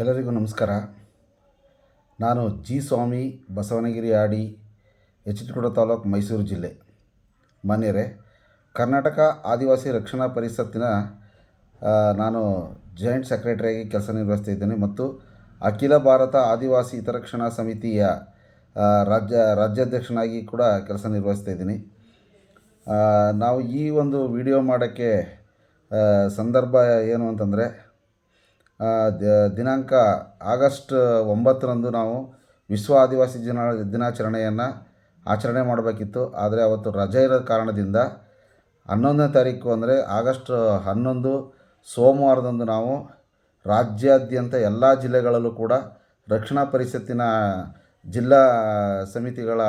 ಎಲ್ಲರಿಗೂ ನಮಸ್ಕಾರ. ನಾನು ಜಿ ಸ್ವಾಮಿ ಬಸವನಗಿರಿ ಆಡಿ, ಎಚ್ ಡಿ ಕೋಟೆ ತಾಲೂಕು, ಮೈಸೂರು ಜಿಲ್ಲೆ. ಮಾನ್ಯರೇ, ಕರ್ನಾಟಕ ಆದಿವಾಸಿ ರಕ್ಷಣಾ ಪರಿಷತ್ತಿನ ನಾನು ಜಾಯಿಂಟ್ ಸೆಕ್ರೆಟರಿಯಾಗಿ ಕೆಲಸ ನಿರ್ವಹಿಸ್ತಿದ್ದೇನೆ ಮತ್ತು ಅಖಿಲ ಭಾರತ ಆದಿವಾಸಿ ಹಿತರಕ್ಷಣಾ ಸಮಿತಿಯ ರಾಜ್ಯಾಧ್ಯಕ್ಷನಾಗಿ ಕೂಡ ಕೆಲಸ ನಿರ್ವಹಿಸ್ತಾ ಇದ್ದೀನಿ. ನಾವು ಈ ಒಂದು ವಿಡಿಯೋ ಮಾಡೋಕ್ಕೆ ಸಂದರ್ಭ ಏನು ಅಂತಂದರೆ, ದಿನಾಂಕ ಆಗಸ್ಟ್ 9ರಂದು ನಾವು ವಿಶ್ವ ಆದಿವಾಸಿ ದಿನಾಚರಣೆಯನ್ನು ಆಚರಣೆ ಮಾಡಬೇಕಿತ್ತು. ಆದರೆ ಅವತ್ತು ರಜೆ ಇರೋ ಕಾರಣದಿಂದ 11ನೇ ತಾರೀಕು ಅಂದರೆ ಆಗಸ್ಟ್ 11 ಸೋಮವಾರದಂದು ನಾವು ರಾಜ್ಯಾದ್ಯಂತ ಎಲ್ಲ ಜಿಲ್ಲೆಗಳಲ್ಲೂ ಕೂಡ ರಕ್ಷಣಾ ಪರಿಷತ್ತಿನ ಜಿಲ್ಲಾ ಸಮಿತಿಗಳ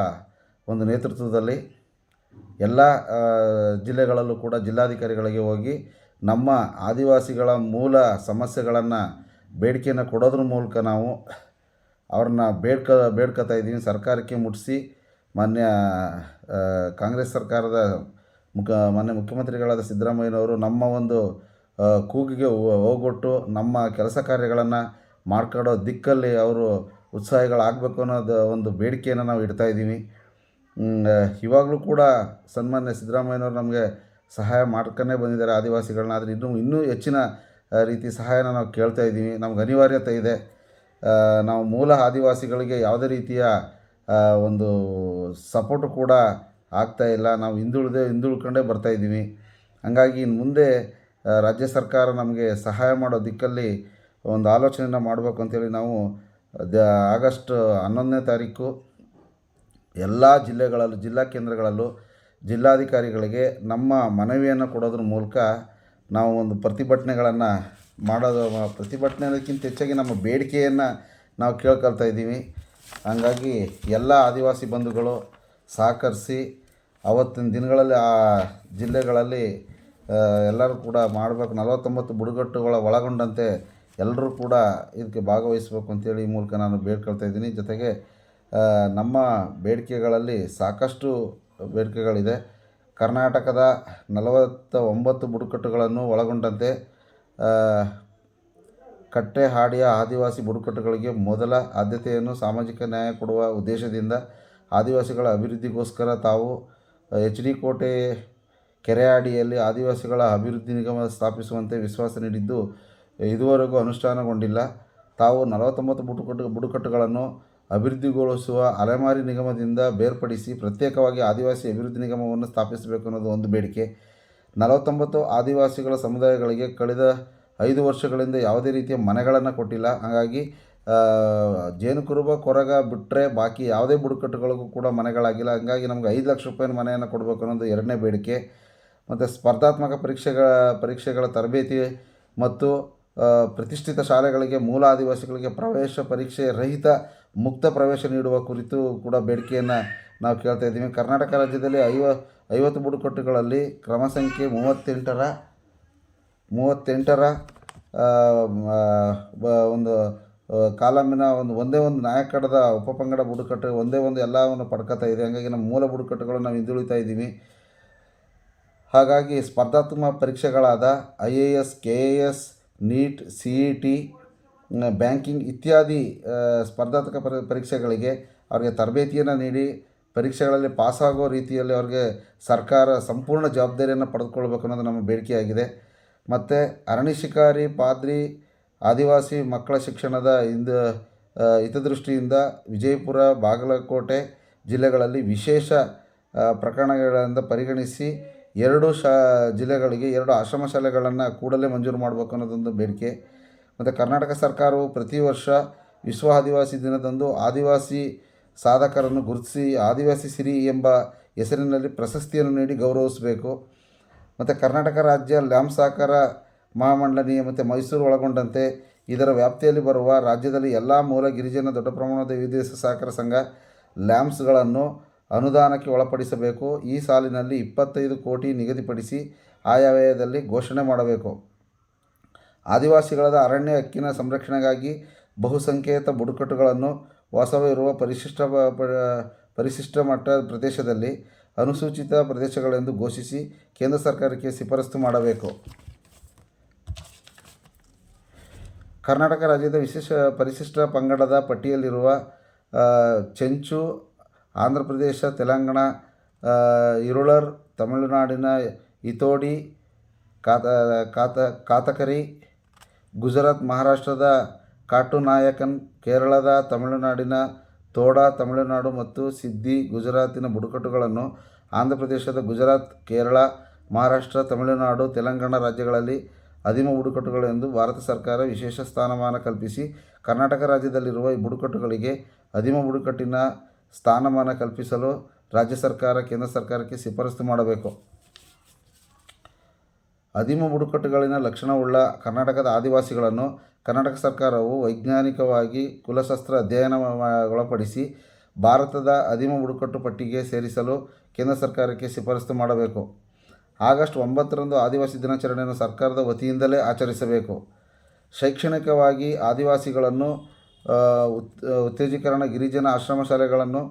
ಒಂದು ನೇತೃತ್ವದಲ್ಲಿ ಎಲ್ಲ ಜಿಲ್ಲೆಗಳಲ್ಲೂ ಕೂಡ ಜಿಲ್ಲಾಧಿಕಾರಿಗಳಿಗೆ ಹೋಗಿ ನಮ್ಮ ಆದಿವಾಸಿಗಳ ಮೂಲ ಸಮಸ್ಯೆಗಳನ್ನು ಬೇಡಿಕೆಯನ್ನು ಕೊಡೋದ್ರ ಮೂಲಕ ನಾವು ಅವ್ರನ್ನ ಬೇಡ್ಕೊತಾ ಇದ್ದೀವಿ. ಸರ್ಕಾರಕ್ಕೆ ಮುಟ್ಟಿಸಿ ಮಾನ್ಯ ಕಾಂಗ್ರೆಸ್ ಸರ್ಕಾರದ ಮಾನ್ಯ ಮುಖ್ಯಮಂತ್ರಿಗಳಾದ ಸಿದ್ದರಾಮಯ್ಯನವರು ನಮ್ಮ ಒಂದು ಕೂಗಿಗೆ ಹೋಗೊಟ್ಟು ನಮ್ಮ ಕೆಲಸ ಕಾರ್ಯಗಳನ್ನು ಮಾಡ್ಕೊಡೋ ದಿಕ್ಕಲ್ಲಿ ಅವರು ಉತ್ಸಾಹಿಗಳಾಗಬೇಕು ಅನ್ನೋದು ಒಂದು ಬೇಡಿಕೆಯನ್ನು ನಾವು ಇಡ್ತಾ ಇದ್ದೀವಿ. ಇವಾಗಲೂ ಕೂಡ ಸನ್ಮಾನ್ಯ ಸಿದ್ದರಾಮಯ್ಯನವರು ನಮಗೆ ಸಹಾಯ ಮಾಡ್ಕೊಂಡೇ ಬಂದಿದ್ದಾರೆ ಆದಿವಾಸಿಗಳನ್ನ. ಆದರೆ ಇನ್ನೂ ಹೆಚ್ಚಿನ ರೀತಿ ಸಹಾಯನ ನಾವು ಕೇಳ್ತಾ ಇದ್ದೀವಿ. ನಮ್ಗೆ ಅನಿವಾರ್ಯತೆ ಇದೆ. ನಾವು ಮೂಲ ಆದಿವಾಸಿಗಳಿಗೆ ಯಾವುದೇ ರೀತಿಯ ಒಂದು ಸಪೋರ್ಟು ಕೂಡ ಆಗ್ತಾಯಿಲ್ಲ. ನಾವು ಹಿಂದುಳ್ಕೊಂಡೇ ಬರ್ತಾಯಿದ್ದೀವಿ. ಹಾಗಾಗಿ ಇನ್ನು ಮುಂದೆ ರಾಜ್ಯ ಸರ್ಕಾರ ನಮಗೆ ಸಹಾಯ ಮಾಡೋ ದಿಕ್ಕಲ್ಲಿ ಒಂದು ಆಲೋಚನೆಯನ್ನು ಮಾಡಬೇಕು ಅಂತೇಳಿ ನಾವು ಆಗಸ್ಟ್ 11ನೇ ತಾರೀಕು ಎಲ್ಲ ಜಿಲ್ಲೆಗಳಲ್ಲೂ, ಜಿಲ್ಲಾ ಕೇಂದ್ರಗಳಲ್ಲೂ ಜಿಲ್ಲಾಧಿಕಾರಿಗಳಿಗೆ ನಮ್ಮ ಮನವಿಯನ್ನು ಕೊಡೋದ್ರ ಮೂಲಕ ನಾವು ಒಂದು ಪ್ರತಿಭಟನೆಗಳನ್ನು ಪ್ರತಿಭಟನೆಗಿಂತ ಹೆಚ್ಚಾಗಿ ನಮ್ಮ ಬೇಡಿಕೆಯನ್ನು ನಾವು ಕೇಳ್ಕೊಳ್ತಾ ಇದ್ದೀವಿ. ಹಾಗಾಗಿ ಎಲ್ಲ ಆದಿವಾಸಿ ಬಂಧುಗಳು ಸಹಕರಿಸಿ ಅವತ್ತಿನ ದಿನಗಳಲ್ಲಿ ಆ ಜಿಲ್ಲೆಗಳಲ್ಲಿ ಎಲ್ಲರೂ ಕೂಡ ಮಾಡಬೇಕು. 49 ಬುಡಕಟ್ಟುಗಳ ಒಳಗೊಂಡಂತೆ ಎಲ್ಲರೂ ಕೂಡ ಇದಕ್ಕೆ ಭಾಗವಹಿಸಬೇಕು ಅಂತೇಳಿ ಈ ಮೂಲಕ ನಾನು ಬೇಡ್ಕೊಳ್ತಾ ಇದ್ದೀನಿ. ಜೊತೆಗೆ ನಮ್ಮ ಬೇಡಿಕೆಗಳಲ್ಲಿ ಸಾಕಷ್ಟು ಬೇಡಿಕೆಗಳಿದೆ. ಕರ್ನಾಟಕದ 49 ಬುಡಕಟ್ಟುಗಳನ್ನು ಒಳಗೊಂಡಂತೆ ಕಟ್ಟೆ ಹಾಡಿಯ ಆದಿವಾಸಿ ಬುಡಕಟ್ಟುಗಳಿಗೆ ಮೊದಲ ಆದ್ಯತೆಯನ್ನು ಸಾಮಾಜಿಕ ನ್ಯಾಯ ಕೊಡುವ ಉದ್ದೇಶದಿಂದ ಆದಿವಾಸಿಗಳ ಅಭಿವೃದ್ಧಿಗೋಸ್ಕರ ತಾವು ಎಚ್ ಡಿ ಕೋಟೆ ಕೆರೆಹಾಡಿಯಲ್ಲಿ ಆದಿವಾಸಿಗಳ ಅಭಿವೃದ್ಧಿ ನಿಗಮ ಸ್ಥಾಪಿಸುವಂತೆ ವಿಶ್ವಾಸ ನೀಡಿದ್ದು ಇದುವರೆಗೂ ಅನುಷ್ಠಾನಗೊಂಡಿಲ್ಲ. ತಾವು 49 ಬುಡಕಟ್ಟುಗಳನ್ನು ಅಭಿವೃದ್ಧಿಗೊಳಿಸುವ ಅಲೆಮಾರಿ ನಿಗಮದಿಂದ ಬೇರ್ಪಡಿಸಿ ಪ್ರತ್ಯೇಕವಾಗಿ ಆದಿವಾಸಿ ಅಭಿವೃದ್ಧಿ ನಿಗಮವನ್ನು ಸ್ಥಾಪಿಸಬೇಕು ಅನ್ನೋದು ಒಂದು ಬೇಡಿಕೆ. 49 ಆದಿವಾಸಿಗಳ ಸಮುದಾಯಗಳಿಗೆ ಕಳೆದ 5 ವರ್ಷಗಳಿಂದ ಯಾವುದೇ ರೀತಿಯ ಮನೆಗಳನ್ನು ಕೊಟ್ಟಿಲ್ಲ. ಹಾಗಾಗಿ ಜೇನುಕುರುಬ, ಕೊರಗ ಬಿಟ್ಟರೆ ಬಾಕಿ ಯಾವುದೇ ಬುಡಕಟ್ಟುಗಳಿಗೂ ಕೂಡ ಮನೆಗಳಾಗಿಲ್ಲ. ಹಾಗಾಗಿ ನಮಗೆ 5 ಲಕ್ಷ ರೂಪಾಯಿ ಮನೆಯನ್ನು ಕೊಡಬೇಕು ಅನ್ನೋದು ಎರಡನೇ ಬೇಡಿಕೆ. ಮತ್ತು ಸ್ಪರ್ಧಾತ್ಮಕ ಪರೀಕ್ಷೆಗಳ ತರಬೇತಿ ಮತ್ತು ಪ್ರತಿಷ್ಠಿತ ಶಾಲೆಗಳಿಗೆ ಮೂಲ ಆದಿವಾಸಿಗಳಿಗೆ ಪ್ರವೇಶ ಪರೀಕ್ಷೆ ರಹಿತ ಮುಕ್ತ ಪ್ರವೇಶ ನೀಡುವ ಕುರಿತು ಕೂಡ ಬೇಡಿಕೆಯನ್ನು ನಾವು ಕೇಳ್ತಾ ಇದ್ದೀವಿ. ಕರ್ನಾಟಕ ರಾಜ್ಯದಲ್ಲಿ 50 ಬುಡಕಟ್ಟುಗಳಲ್ಲಿ ಕ್ರಮ ಸಂಖ್ಯೆ 38ರ ಒಂದು ಕಾಲಮಿನ ಒಂದೇ ಒಂದು ನಾಯಕಡದ ಉಪಪಂಗಡ ಬುಡಕಟ್ಟು ಒಂದೇ ಒಂದು ಎಲ್ಲವನ್ನು ಪಡ್ಕೊತಾ ಇದೆ. ಹಾಗಾಗಿ ನಮ್ಮ ಮೂಲ ಬುಡಕಟ್ಟುಗಳು ನಾವು ಹಿಂದುಳಿತಾ ಇದ್ದೀವಿ. ಹಾಗಾಗಿ ಸ್ಪರ್ಧಾತ್ಮಕ ಪರೀಕ್ಷೆಗಳಾದ IAS, KAS, NEET, CET, banking ಇತ್ಯಾದಿ ಸ್ಪರ್ಧಾತ್ಮಕ ಪರೀಕ್ಷೆಗಳಿಗೆ ಅವ್ರಿಗೆ ತರಬೇತಿಯನ್ನು ನೀಡಿ ಪರೀಕ್ಷೆಗಳಲ್ಲಿ ಪಾಸಾಗೋ ರೀತಿಯಲ್ಲಿ ಅವ್ರಿಗೆ ಸರ್ಕಾರ ಸಂಪೂರ್ಣ ಜವಾಬ್ದಾರಿಯನ್ನು ಪಡೆದುಕೊಳ್ಬೇಕು ಅನ್ನೋದು ನಮ್ಮ ಬೇಡಿಕೆಯಾಗಿದೆ. ಮತ್ತು ಅರಣ್ಯ ಶಿಕಾರಿ, ಪಾದ್ರಿ, ಆದಿವಾಸಿ ಮಕ್ಕಳ ಶಿಕ್ಷಣದ ಹಿತದೃಷ್ಟಿಯಿಂದ ವಿಜಯಪುರ, ಬಾಗಲಕೋಟೆ ಜಿಲ್ಲೆಗಳಲ್ಲಿ ವಿಶೇಷ ಪ್ರಕರಣಗಳಿಂದ ಪರಿಗಣಿಸಿ 2 ಜಿಲ್ಲೆಗಳಿಗೆ 2 ಆಶ್ರಮ ಶಾಲೆಗಳನ್ನು ಕೂಡಲೇ ಮಂಜೂರು ಮಾಡಬೇಕು ಅನ್ನೋದೊಂದು ಬೇಡಿಕೆ. ಮತ್ತು ಕರ್ನಾಟಕ ಸರ್ಕಾರವು ಪ್ರತಿ ವರ್ಷ ವಿಶ್ವ ಆದಿವಾಸಿ ದಿನದಂದು ಆದಿವಾಸಿ ಸಾಧಕರನ್ನು ಗುರುತಿಸಿ ಆದಿವಾಸಿ ಸಿರಿ ಎಂಬ ಹೆಸರಿನಲ್ಲಿ ಪ್ರಶಸ್ತಿಯನ್ನು ನೀಡಿ ಗೌರವಿಸಬೇಕು. ಮತ್ತು ಕರ್ನಾಟಕ ರಾಜ್ಯ ಲ್ಯಾಂಪ್ ಸಹಕಾರ ಮಹಾಮಂಡಳಿ ಮತ್ತು ಮೈಸೂರು ಒಳಗೊಂಡಂತೆ ಇದರ ವ್ಯಾಪ್ತಿಯಲ್ಲಿ ಬರುವ ರಾಜ್ಯದಲ್ಲಿ ಎಲ್ಲ ಮೂಲ ಗಿರಿಜನ ದೊಡ್ಡ ಪ್ರಮಾಣದ ವಿವಿಧ ಸಹಕಾರ ಸಂಘ ಲ್ಯಾಂಪ್ಸ್ಗಳನ್ನು ಅನುದಾನಕ್ಕೆ ಒಳಪಡಿಸಬೇಕು. ಈ ಸಾಲಿನಲ್ಲಿ 25 ಕೋಟಿ ನಿಗದಿಪಡಿಸಿ ಆಯವ್ಯಯದಲ್ಲಿ ಘೋಷಣೆ ಮಾಡಬೇಕು. ಆದಿವಾಸಿಗಳಾದ ಅರಣ್ಯ ಹಕ್ಕಿನ ಸಂರಕ್ಷಣೆಗಾಗಿ ಬಹುಸಂಖ್ಯಾತ ಬುಡಕಟ್ಟುಗಳನ್ನು ವಾಸವಿರುವ ಪರಿಶಿಷ್ಟ ಮಟ್ಟ ಪ್ರದೇಶದಲ್ಲಿ ಅನುಸೂಚಿತ ಪ್ರದೇಶಗಳೆಂದು ಘೋಷಿಸಿ ಕೇಂದ್ರ ಸರ್ಕಾರಕ್ಕೆ ಶಿಫಾರಸು ಮಾಡಬೇಕು. ಕರ್ನಾಟಕ ರಾಜ್ಯದ ಪರಿಶಿಷ್ಟ ಪಂಗಡದ ಪಟ್ಟಿಯಲ್ಲಿರುವ ಚೆಂಚು, ಆಂಧ್ರ ಪ್ರದೇಶ, ತೆಲಂಗಾಣ ಇರುಳರ್, ತಮಿಳುನಾಡಿನ ಇತೋಡಿ, ಕಾತಕರಿ, ಗುಜರಾತ್ ಮಹಾರಾಷ್ಟ್ರದ ಕಾಟುನಾಯಕನ್, ಕೇರಳದ ತಮಿಳುನಾಡಿನ ತೋಡಾ, ತಮಿಳುನಾಡು ಮತ್ತು ಸಿದ್ದಿ ಗುಜರಾತಿನ ಬುಡಕಟ್ಟುಗಳನ್ನು ಆಂಧ್ರ ಪ್ರದೇಶದ ಗುಜರಾತ್, ಕೇರಳ, ಮಹಾರಾಷ್ಟ್ರ, ತಮಿಳುನಾಡು, ತೆಲಂಗಾಣ ರಾಜ್ಯಗಳಲ್ಲಿ ಆದಿಮ ಬುಡಕಟ್ಟುಗಳು ಎಂದು ಭಾರತ ಸರ್ಕಾರ ವಿಶೇಷ ಸ್ಥಾನಮಾನ ಕಲ್ಪಿಸಿ ಕರ್ನಾಟಕ ರಾಜ್ಯದಲ್ಲಿರುವ ಈ ಬುಡಕಟ್ಟುಗಳಿಗೆ ಆದಿಮ ಬುಡಕಟ್ಟಿನ ಸ್ಥಾನಮಾನ ಕಲ್ಪಿಸಲು ರಾಜ್ಯ ಸರ್ಕಾರ ಕೇಂದ್ರ ಸರ್ಕಾರಕ್ಕೆ ಶಿಫಾರಸು ಮಾಡಬೇಕು. ಆದಿಮ ಬುಡಕಟ್ಟುಗಳಿನ ಲಕ್ಷಣವುಳ್ಳ ಕರ್ನಾಟಕದ ಆದಿವಾಸಿಗಳನ್ನು ಕರ್ನಾಟಕ ಸರ್ಕಾರವು ವೈಜ್ಞಾನಿಕವಾಗಿ ಕುಲಶಾಸ್ತ್ರ ಅಧ್ಯಯನಗೊಳಪಡಿಸಿ ಭಾರತದ ಆದಿಮ ಬುಡಕಟ್ಟು ಪಟ್ಟಿಗೆ ಸೇರಿಸಲು ಕೇಂದ್ರ ಸರ್ಕಾರಕ್ಕೆ ಶಿಫಾರಸು ಮಾಡಬೇಕು. ಆಗಸ್ಟ್ 9ರಂದು ಆದಿವಾಸಿ ದಿನಾಚರಣೆಯನ್ನು ಸರ್ಕಾರದ ವತಿಯಿಂದಲೇ ಆಚರಿಸಬೇಕು. ಶೈಕ್ಷಣಿಕವಾಗಿ ಆದಿವಾಸಿಗಳನ್ನು ಉತ್ತೇಜೀಕರಣ ಗಿರಿಜನ ಆಶ್ರಮ ಶಾಲೆಗಳನ್ನು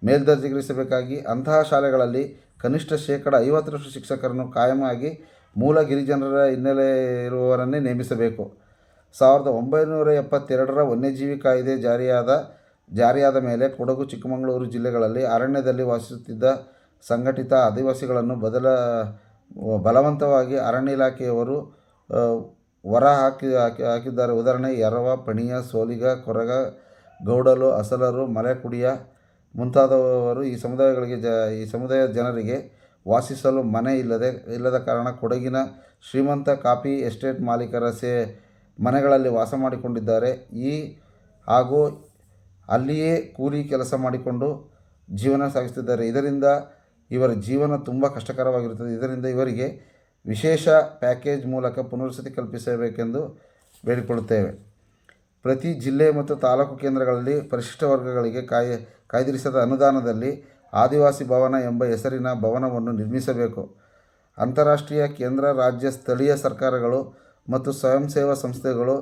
ಮೇಲ್ದರ್ಜೆಗೇರಿಸಬೇಕಾಗಿ ಅಂತಹ ಶಾಲೆಗಳಲ್ಲಿ ಕನಿಷ್ಠ 50% ಶಿಕ್ಷಕರನ್ನು ಕಾಯಮಾಗಿ ಮೂಲ ಗಿರಿಜನರ ಹಿನ್ನೆಲೆ ಇರುವವರನ್ನೇ ನೇಮಿಸಬೇಕು. 1972ರ ವನ್ಯಜೀವಿ ಕಾಯ್ದೆ ಜಾರಿಯಾದ ಮೇಲೆ ಕೊಡಗು, ಚಿಕ್ಕಮಗಳೂರು ಜಿಲ್ಲೆಗಳಲ್ಲಿ ಅರಣ್ಯದಲ್ಲಿ ವಾಸಿಸುತ್ತಿದ್ದ ಸಂಘಟಿತ ಆದಿವಾಸಿಗಳನ್ನು ಬಲವಂತವಾಗಿ ಅರಣ್ಯ ಇಲಾಖೆಯವರು ಹೊರ ಹಾಕಿದ್ದಾರೆ. ಉದಾಹರಣೆ ಎರವ, ಪಣಿಯ, ಸೋಲಿಗ, ಕೊರಗ, ಗೌಡಲು, ಅಸಲರು, ಮಲೆಕುಡಿಯ ಮುಂತಾದವರು. ಈ ಸಮುದಾಯದ ಜನರಿಗೆ ವಾಸಿಸಲು ಮನೆ ಇಲ್ಲದ ಕಾರಣ ಕೊಡಗಿನ ಶ್ರೀಮಂತ ಕಾಫಿ ಎಸ್ಟೇಟ್ ಮಾಲೀಕರ ಮನೆಗಳಲ್ಲಿ ವಾಸ ಮಾಡಿಕೊಂಡಿದ್ದಾರೆ. ಹಾಗೂ ಅಲ್ಲಿಯೇ ಕೂಲಿ ಕೆಲಸ ಮಾಡಿಕೊಂಡು ಜೀವನ ಸಾಗಿಸುತ್ತಿದ್ದಾರೆ. ಇದರಿಂದ ಇವರ ಜೀವನ ತುಂಬ ಕಷ್ಟಕರವಾಗಿರುತ್ತದೆ. ಇದರಿಂದ ಇವರಿಗೆ ವಿಶೇಷ ಪ್ಯಾಕೇಜ್ ಮೂಲಕ ಪುನರ್ವಸತಿ ಕಲ್ಪಿಸಬೇಕೆಂದು ಬೇಡಿಕೊಳ್ಳುತ್ತೇವೆ. ಪ್ರತಿ ಜಿಲ್ಲೆ ಮತ್ತು ತಾಲೂಕು ಕೇಂದ್ರಗಳಲ್ಲಿ ಪರಿಶಿಷ್ಟ ವರ್ಗಗಳಿಗೆ ಕಾಯ್ದಿರಿಸಿದ ಅನುದಾನದಲ್ಲಿ ಆದಿವಾಸಿ ಭವನ ಎಂಬ ಹೆಸರಿನ ಭವನವನ್ನು ನಿರ್ಮಿಸಬೇಕು. ಅಂತಾರಾಷ್ಟ್ರೀಯ, ಕೇಂದ್ರ, ರಾಜ್ಯ, ಸ್ಥಳೀಯ ಸರ್ಕಾರಗಳು ಮತ್ತು ಸ್ವಯಂ ಸೇವಾ ಸಂಸ್ಥೆಗಳು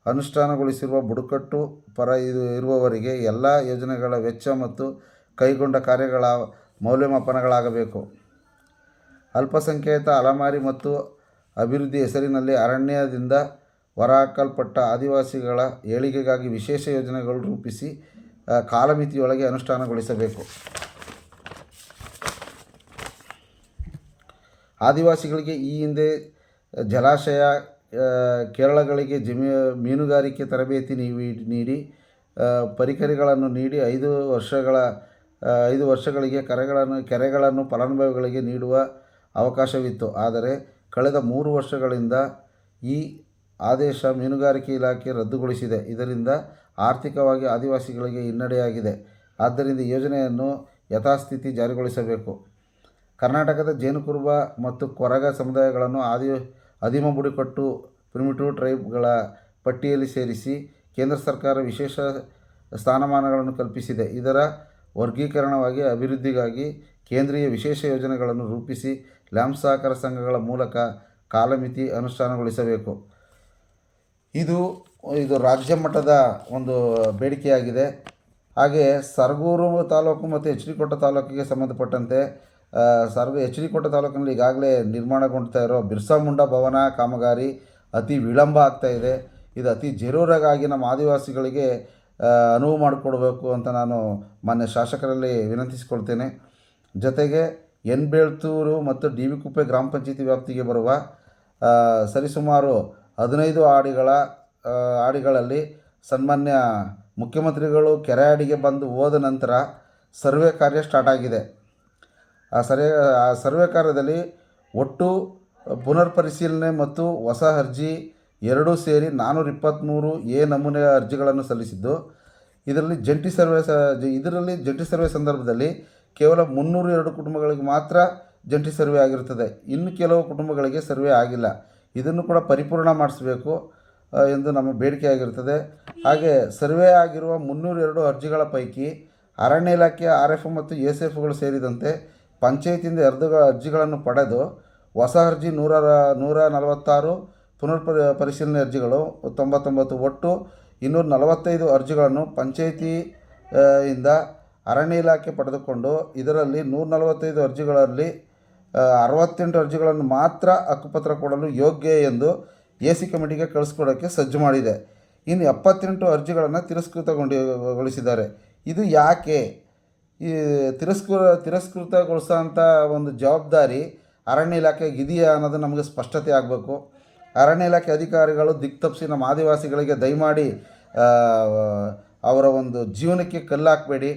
ಅನುಷ್ಠಾನಗೊಳಿಸಿರುವ ಬುಡಕಟ್ಟು ಪರ ಇರುವವರಿಗೆ ಎಲ್ಲ ಯೋಜನೆಗಳ ವೆಚ್ಚ ಮತ್ತು ಕೈಗೊಂಡ ಕಾರ್ಯಗಳ ಮೌಲ್ಯಮಾಪನಗಳಾಗಬೇಕು. ಅಲ್ಪಸಂಖ್ಯಾತ, ಅಲೆಮಾರಿ ಮತ್ತು ಅಭಿವೃದ್ಧಿ ಹೆಸರಿನಲ್ಲಿ ಅರಣ್ಯದಿಂದ ಹೊರಹಾಕಲ್ಪಟ್ಟ ಆದಿವಾಸಿಗಳ ಏಳಿಗೆಗಾಗಿ ವಿಶೇಷ ಯೋಜನೆಗಳು ರೂಪಿಸಿ ಕಾಲಮಿತಿಯೊಳಗೆ ಅನುಷ್ಠಾನಗೊಳಿಸಬೇಕು. ಆದಿವಾಸಿಗಳಿಗೆ ಈ ಹಿಂದೆ ಜಲಾಶಯ, ಕೇರಳಗಳಿಗೆ ಮೀನುಗಾರಿಕೆ ತರಬೇತಿ ನೀಡಿ ಪರಿಕರಗಳನ್ನು ನೀಡಿ 5 ವರ್ಷಗಳಿಗೆ ಕೆರೆಗಳನ್ನು ಫಲಾನುಭವಿಗಳಿಗೆ ನೀಡುವ ಅವಕಾಶವಿತ್ತು. ಆದರೆ ಕಳೆದ 3 ವರ್ಷಗಳಿಂದ ಈ ಆದೇಶ ಮೀನುಗಾರಿಕೆ ಇಲಾಖೆ ರದ್ದುಗೊಳಿಸಿದೆ. ಇದರಿಂದ ಆರ್ಥಿಕವಾಗಿ ಆದಿವಾಸಿಗಳಿಗೆ ಹಿನ್ನಡೆಯಾಗಿದೆ. ಆದ್ದರಿಂದ ಈ ಯೋಜನೆಯನ್ನು ಯಥಾಸ್ಥಿತಿ ಜಾರಿಗೊಳಿಸಬೇಕು. ಕರ್ನಾಟಕದ ಜೇನುಕುರುಬ ಮತ್ತು ಕೊರಗ ಸಮುದಾಯಗಳನ್ನು ಆದಿಮ ಬುಡಕಟ್ಟು ಪ್ರಿಮಿಟಿವ್ ಟ್ರೈಬ್ಗಳ ಪಟ್ಟಿಯಲ್ಲಿ ಸೇರಿಸಿ ಕೇಂದ್ರ ಸರ್ಕಾರ ವಿಶೇಷ ಸ್ಥಾನಮಾನಗಳನ್ನು ಕಲ್ಪಿಸಿದೆ. ಇದರ ವರ್ಗೀಕರಣವಾಗಿ ಅಭಿವೃದ್ಧಿಗಾಗಿ ಕೇಂದ್ರೀಯ ವಿಶೇಷ ಯೋಜನೆಗಳನ್ನು ರೂಪಿಸಿ ಲ್ಯಾಂಡ್ ಸಹಕಾರ ಸಂಘಗಳ ಮೂಲಕ ಕಾಲಮಿತಿ ಅನುಷ್ಠಾನಗೊಳಿಸಬೇಕು. ಇದು ರಾಜ್ಯ ಮಟ್ಟದ ಒಂದು ಬೇಡಿಕೆಯಾಗಿದೆ. ಹಾಗೆ ಸರಗೂರು ತಾಲೂಕು ಮತ್ತು ಎಚ್.ಡಿ. ತಾಲೂಕಿಗೆ ಸಂಬಂಧಪಟ್ಟಂತೆ ಎಚ್.ಡಿ. ತಾಲೂಕಿನಲ್ಲಿ ಈಗಾಗಲೇ ನಿರ್ಮಾಣಗೊಳ್ತಾ ಇರೋ ಬಿರ್ಸಾ ಮುಂಡಾ ಭವನ ಕಾಮಗಾರಿ ಅತಿ ವಿಳಂಬ ಆಗ್ತಾಯಿದೆ. ಇದು ಅತಿ ಜರೂರಾಗಿ ನಮ್ಮ ಆದಿವಾಸಿಗಳಿಗೆ ಅನುವು ಮಾಡಿಕೊಡ್ಬೇಕು ಅಂತ ನಾನು ಮಾನ್ಯ ಶಾಸಕರಲ್ಲಿ ವಿನಂತಿಸಿಕೊಳ್ತೇನೆ. ಜೊತೆಗೆ ಎನ್ಬೇಳ್ತೂರು ಮತ್ತು ಡಿ.ವಿ. ಕುಪ್ಪೆ ಗ್ರಾಮ ಪಂಚಾಯತಿ ವ್ಯಾಪ್ತಿಗೆ ಬರುವ ಸರಿಸುಮಾರು 15 ಆಡಿಗಳಲ್ಲಿ ಸನ್ಮಾನ್ಯ ಮುಖ್ಯಮಂತ್ರಿಗಳು ಕೆರೆ ಆಡಿಗೆ ಬಂದು ಹೋದ ನಂತರ ಸರ್ವೆ ಕಾರ್ಯ ಸ್ಟಾರ್ಟ್ ಆಗಿದೆ. ಆ ಸರ್ವೆ ಕಾರ್ಯದಲ್ಲಿ ಒಟ್ಟು ಪುನರ್ ಪರಿಶೀಲನೆ ಮತ್ತು ಹೊಸ ಅರ್ಜಿ ಎರಡೂ ಸೇರಿ 423 ನಮೂನೆಯ ಅರ್ಜಿಗಳನ್ನು ಸಲ್ಲಿಸಿದ್ದು, ಇದರಲ್ಲಿ ಜಂಟಿ ಸರ್ವೆ ಸಂದರ್ಭದಲ್ಲಿ ಕೇವಲ 302 ಕುಟುಂಬಗಳಿಗೆ ಮಾತ್ರ ಜಂಟಿ ಸರ್ವೆ ಆಗಿರುತ್ತದೆ. ಇನ್ನು ಕೆಲವು ಕುಟುಂಬಗಳಿಗೆ ಸರ್ವೆ ಆಗಿಲ್ಲ. ಇದನ್ನು ಕೂಡ ಪರಿಪೂರ್ಣ ಮಾಡಿಸಬೇಕು ಎಂದು ನಮ್ಮ ಬೇಡಿಕೆಯಾಗಿರುತ್ತದೆ. ಹಾಗೆ ಸರ್ವೆ ಆಗಿರುವ 302 ಅರ್ಜಿಗಳ ಪೈಕಿ ಅರಣ್ಯ ಇಲಾಖೆ, RF ಮತ್ತು ACFಗಳು ಸೇರಿದಂತೆ ಪಂಚಾಯತಿಯಿಂದ 2 ಅರ್ಜಿಗಳನ್ನು ಪಡೆದು ಹೊಸ ಅರ್ಜಿ 146, ಪುನರ್ ಪರಿಶೀಲನೆ ಅರ್ಜಿಗಳು 99, ಒಟ್ಟು 245 ಅರ್ಜಿಗಳನ್ನು ಪಂಚಾಯತಿಯಿಂದ ಅರಣ್ಯ ಇಲಾಖೆ ಪಡೆದುಕೊಂಡು, ಇದರಲ್ಲಿ 145 ಅರ್ಜಿಗಳಲ್ಲಿ 68 ಅರ್ಜಿಗಳನ್ನು ಮಾತ್ರ ಹಕ್ಕುಪತ್ರ ಕೊಡಲು ಯೋಗ್ಯ ಎಂದು AC ಕಮಿಟಿಗೆ ಕಳಿಸ್ಕೊಡೋಕ್ಕೆ ಸಜ್ಜು ಮಾಡಿದೆ. ಇನ್ನು 78 ಅರ್ಜಿಗಳನ್ನು ತಿರಸ್ಕೃತಗೊಳಿಸಿದ್ದಾರೆ. ಇದು ಯಾಕೆ? ಈ ತಿರಸ್ಕೃತಗೊಳಿಸೋಂಥ ಒಂದು ಜವಾಬ್ದಾರಿ ಅರಣ್ಯ ಇಲಾಖೆಗೆ ಇದೆಯಾ ಅನ್ನೋದು ನಮಗೆ ಸ್ಪಷ್ಟತೆ ಆಗಬೇಕು. ಅರಣ್ಯ ಇಲಾಖೆ ಅಧಿಕಾರಿಗಳು ದಿಕ್ತಪ್ಪಿಸಿ ನಮ್ಮ ಆದಿವಾಸಿಗಳಿಗೆ ದಯಮಾಡಿ ಅವರ ಒಂದು ಜೀವನಕ್ಕೆ ಕಲ್ಲು ಹಾಕಬೇಡಿ.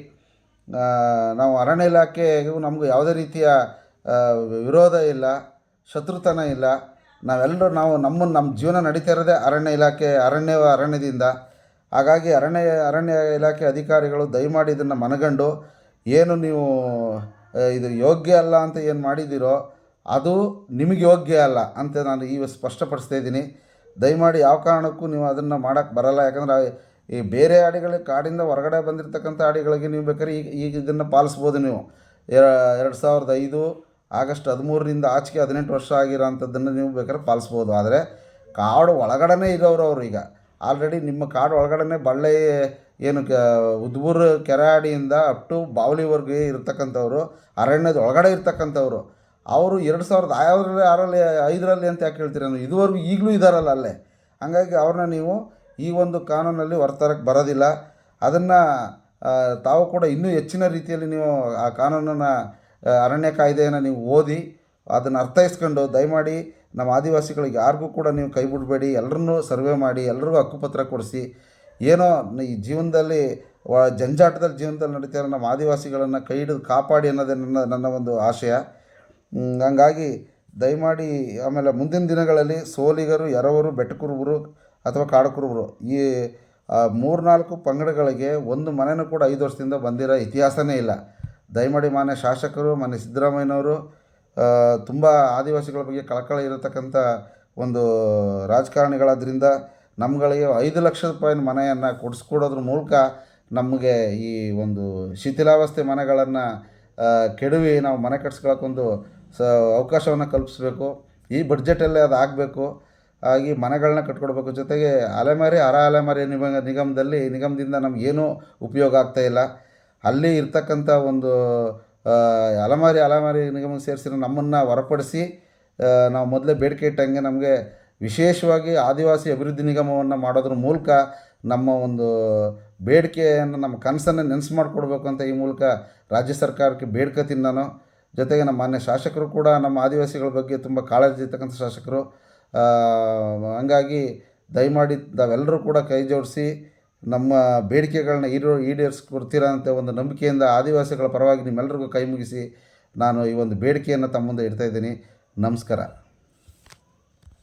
ನಾವು ಅರಣ್ಯ ಇಲಾಖೆಗೂ ನಮಗೂ ಯಾವುದೇ ರೀತಿಯ ವಿರೋಧ ಇಲ್ಲ, ಶತ್ರುತನ ಇಲ್ಲ. ನಾವು ನಮ್ಮ ಜೀವನ ನಡೀತಾ ಇರೋದೇ ಅರಣ್ಯ ಇಲಾಖೆ ಅರಣ್ಯದಿಂದ. ಹಾಗಾಗಿ ಅರಣ್ಯ ಇಲಾಖೆ ಅಧಿಕಾರಿಗಳು ದಯಮಾಡಿ ಇದನ್ನು ಮನಗಂಡು ಏನು ನೀವು ಇದು ಯೋಗ್ಯ ಅಲ್ಲ ಅಂತ ಏನು ಮಾಡಿದ್ದೀರೋ ಅದು ನಿಮಗೆ ಯೋಗ್ಯ ಅಲ್ಲ ಅಂತ ನಾನು ಸ್ಪಷ್ಟಪಡಿಸ್ತಾ ಇದ್ದೀನಿ. ದಯಮಾಡಿ ಯಾವ ಕಾರಣಕ್ಕೂ ನೀವು ಅದನ್ನು ಮಾಡೋಕ್ಕೆ ಬರಲ್ಲ. ಯಾಕಂದರೆ ಈ ಬೇರೆ ಆಡಿಗಳಿಗೆ ಕಾಡಿಂದ ಹೊರಗಡೆ ಬಂದಿರತಕ್ಕಂಥ ಆಡಿಗಳಿಗೆ ನೀವು ಬೇಕಾದ್ರೆ ಈಗ ಇದನ್ನು ಪಾಲಿಸ್ಬೋದು. ನೀವು 2005 ಆಗಸ್ಟ್ 13ರಿಂದ ಆಚೆಗೆ 18 ವರ್ಷ ಆಗಿರೋ ಅಂಥದ್ದನ್ನು ನೀವು ಬೇಕಾದ್ರೆ ಪಾಲಿಸ್ಬೋದು. ಆದರೆ ಕಾಡು ಒಳಗಡೆ ಇರೋರು ಅವರು ಈಗ ಆಲ್ರೆಡಿ ನಿಮ್ಮ ಕಾಡು ಒಳಗಡೆ ಬಳ್ಳಿ ಏನು ಉದ್ಬೂರು ಕೆರೆ ಆಡಿಯಿಂದ ಅಪ್ ಟು ಬಾವಲಿವರೆಗೆ ಇರ್ತಕ್ಕಂಥವ್ರು, ಅರಣ್ಯದ ಒಳಗಡೆ ಇರ್ತಕ್ಕಂಥವ್ರು ಅವರು 2005ರಲ್ಲಿ ಅಂತ ಯಾಕೆ ಹೇಳ್ತೀರ? ಇದುವರೆಗೂ ಈಗಲೂ ಇದ್ದಾರಲ್ಲ ಅಲ್ಲೇ. ಹಾಗಾಗಿ ಅವ್ರನ್ನ ನೀವು ಈ ಒಂದು ಕಾನೂನಲ್ಲಿ ಹೊರತರಕ್ಕೆ ಬರೋದಿಲ್ಲ. ಅದನ್ನು ತಾವು ಕೂಡ ಇನ್ನೂ ಹೆಚ್ಚಿನ ರೀತಿಯಲ್ಲಿ ನೀವು ಆ ಕಾನೂನನ್ನು ಅರಣ್ಯ ಕಾಯ್ದೆಯನ್ನು ನೀವು ಓದಿ ಅದನ್ನು ಅರ್ಥೈಸ್ಕೊಂಡು ದಯಮಾಡಿ ನಮ್ಮ ಆದಿವಾಸಿಗಳಿಗೆ ಯಾರಿಗೂ ಕೂಡ ನೀವು ಕೈ ಬಿಡಬೇಡಿ. ಎಲ್ಲರನ್ನೂ ಸರ್ವೆ ಮಾಡಿ, ಎಲ್ರಿಗೂ ಹಕ್ಕುಪತ್ರ ಕೊಡಿಸಿ. ಏನೋ ಈ ಜೀವನದಲ್ಲಿ ಜಂಜಾಟದಲ್ಲಿ ಜೀವನದಲ್ಲಿ ನಡೀತಾ ಇರೋ ನಮ್ಮ ಆದಿವಾಸಿಗಳನ್ನು ಕೈ ಹಿಡಿದು ಕಾಪಾಡಿ ಅನ್ನೋದೇ ನನ್ನ ಒಂದು ಆಶಯ. ಹಂಗಾಗಿ ದಯಮಾಡಿ ಆಮೇಲೆ ಮುಂದಿನ ದಿನಗಳಲ್ಲಿ ಸೋಲಿಗರು, ಎರವರು, ಬೆಟ್ಟಕುರುಬರು ಅಥವಾ ಕಾಡುಕುರುಬರು ಈ 3-4 ಪಂಗಡಗಳಿಗೆ ಒಂದು ಮನೆಯೂ ಕೂಡ 5 ವರ್ಷದಿಂದ ಬಂದಿರೋ ಇತಿಹಾಸವೇ ಇಲ್ಲ. ದಯಮಾಡಿ ಮಾನ್ಯ ಶಾಸಕರು, ಮಾನ್ಯ ಸಿದ್ದರಾಮಯ್ಯನವರು ತುಂಬ ಆದಿವಾಸಿಗಳ ಬಗ್ಗೆ ಕಳಕಳಿ ಇರತಕ್ಕಂಥ ಒಂದು ರಾಜಕಾರಣಿಗಳಾದ್ರಿಂದ ನಮ್ಗಳಿಗೆ 5 ಲಕ್ಷ ರೂಪಾಯಿನ ಮನೆಯನ್ನು ಕೊಡಿಸ್ಕೊಡೋದ್ರ ಮೂಲಕ ನಮಗೆ ಈ ಒಂದು ಶಿಥಿಲಾವಸ್ಥೆ ಮನೆಗಳನ್ನು ಕೆಡವಿ ನಾವು ಮನೆ ಕಟ್ಸ್ಕೊಳ್ಳೋಕ್ಕೊಂದು ಅವಕಾಶವನ್ನು ಕಲ್ಪಿಸ್ಬೇಕು. ಈ ಬಡ್ಜೆಟಲ್ಲೇ ಅದು ಆಗಬೇಕು. ಹಾಗೆ ಮನೆಗಳನ್ನ ಕಟ್ಕೊಡ್ಬೇಕು. ಜೊತೆಗೆ ಅರ ಅಲೆಮಾರಿ ನಿಗಮದಿಂದ ನಮಗೇನೂ ಉಪಯೋಗ ಆಗ್ತಾಯಿಲ್ಲ. ಅಲ್ಲಿ ಇರ್ತಕ್ಕಂಥ ಒಂದು ಅಲೆಮಾರಿ ನಿಗಮಕ್ಕೆ ಸೇರಿಸಿರೋ ನಮ್ಮನ್ನು ಹೊರಪಡಿಸಿ ನಾವು ಮೊದಲೇ ಬೇಡಿಕೆ ಇಟ್ಟಂಗೆ ನಮಗೆ ವಿಶೇಷವಾಗಿ ಆದಿವಾಸಿ ಅಭಿವೃದ್ಧಿ ನಿಗಮವನ್ನು ಮಾಡೋದ್ರ ಮೂಲಕ ನಮ್ಮ ಒಂದು ಬೇಡಿಕೆಯನ್ನು, ನಮ್ಮ ಕನಸನ್ನು ನೆನಸು ಮಾಡಿಕೊಡ್ಬೇಕು ಅಂತ ಈ ಮೂಲಕ ರಾಜ್ಯ ಸರ್ಕಾರಕ್ಕೆ ಬೇಡ್ಕೊತೀನಿ ನಾನು. ಜೊತೆಗೆ ನಮ್ಮ ಮಾನ್ಯ ಶಾಸಕರು ಕೂಡ ನಮ್ಮ ಆದಿವಾಸಿಗಳ ಬಗ್ಗೆ ತುಂಬ ಕಾಳಜಿ ಇರ್ತಕ್ಕಂಥ ಶಾಸಕರು. ಹಂಗಾಗಿ ದಯಮಾಡಿ ತಾವೆಲ್ಲರೂ ಕೂಡ ಕೈ ಜೋಡಿಸಿ ನಮ್ಮ ಬೇಡಿಕೆಗಳನ್ನ ಈಡೇರಿಸ್ಕೊಡ್ತೀರಾ ಅಂತ ಒಂದು ನಂಬಿಕೆಯಿಂದ ಆದಿವಾಸಿಗಳ ಪರವಾಗಿ ನಿಮ್ಮೆಲ್ಲರಿಗೂ ಕೈ ಮುಗಿಸಿ ನಾನು ಈ ಒಂದು ಬೇಡಿಕೆಯನ್ನು ತಮ್ಮ ಮುಂದೆ ಇಡ್ತಾಯಿದ್ದೀನಿ. ನಮಸ್ಕಾರ.